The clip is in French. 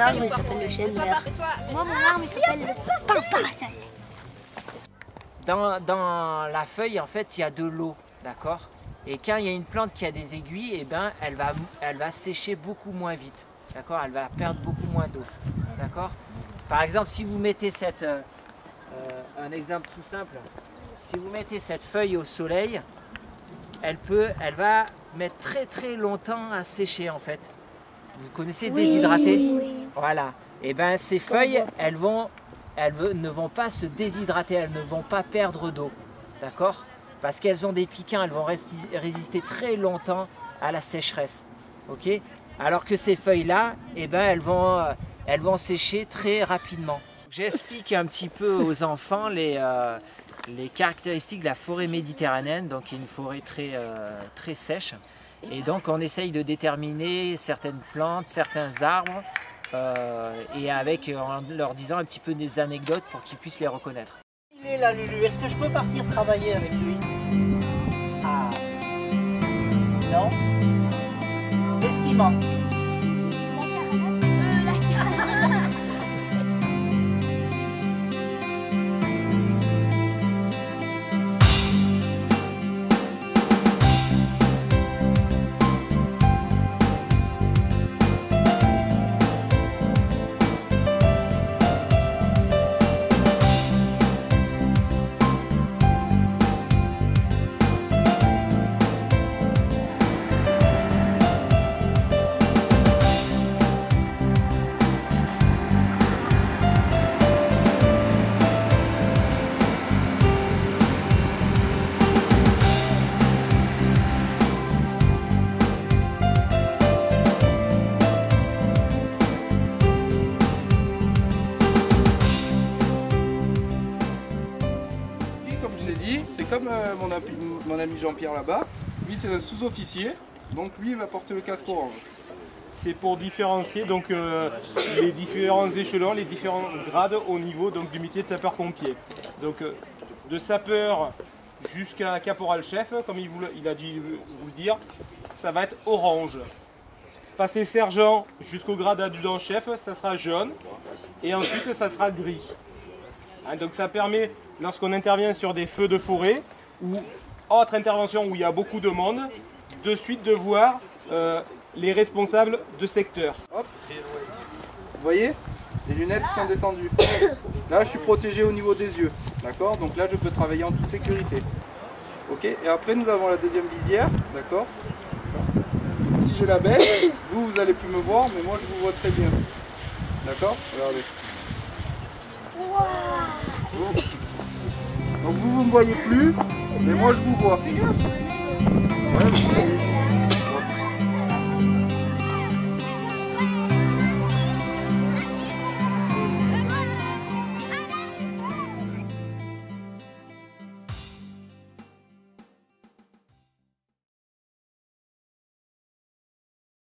arbre il s'appelle le chêne vert. Moi, mon arbre il s'appelle le papa. Dans la feuille, en fait, il y a de l'eau, d'accord? Et quand il y a une plante qui a des aiguilles, eh ben, elle va sécher beaucoup moins vite, d'accord? Elle va perdre beaucoup moins d'eau, d'accord? Par exemple, si vous mettez un exemple tout simple, si vous mettez cette feuille au soleil, elle va mettre très très longtemps à sécher en fait. Vous connaissez déshydrater? Oui. Voilà. Et bien ces feuilles, elles ne vont pas se déshydrater, elles ne vont pas perdre d'eau. D'accord? Parce qu'elles ont des piquants, elles vont résister très longtemps à la sécheresse. Ok? Alors que ces feuilles-là, eh ben, elles vont sécher très rapidement. J'explique un petit peu aux enfants les caractéristiques de la forêt méditerranéenne, donc qui est une forêt très sèche. Et donc on essaye de déterminer certaines plantes, certains arbres, et en leur disant un petit peu des anecdotes pour qu'ils puissent les reconnaître. Il est là, Lulu. Est-ce que je peux partir travailler avec lui? Ah. Non? Qu'est-ce qui manque? C'est comme mon ami Jean-Pierre là-bas, lui c'est un sous-officier, donc lui il va porter le casque orange. C'est pour différencier donc, les différents échelons, les différents grades au niveau donc, du métier de sapeur-pompier. Donc de sapeur jusqu'à caporal-chef, comme il a dû vous le dire, ça va être orange. Passer sergent jusqu'au grade adjudant-chef, ça sera jaune, et ensuite ça sera gris. Hein, donc ça permet, lorsqu'on intervient sur des feux de forêt ou autre intervention où il y a beaucoup de monde, de suite de voir les responsables de secteur. Hop. Vous voyez, les lunettes sont descendues. Là je suis protégé au niveau des yeux, d'accord? Donc là je peux travailler en toute sécurité. Ok. Et après nous avons la deuxième visière, d'accord? Si je la baisse, vous allez plus me voir, mais moi je vous vois très bien. D'accord? Regardez. Donc vous ne me voyez plus, mais moi je vous vois. Ouais,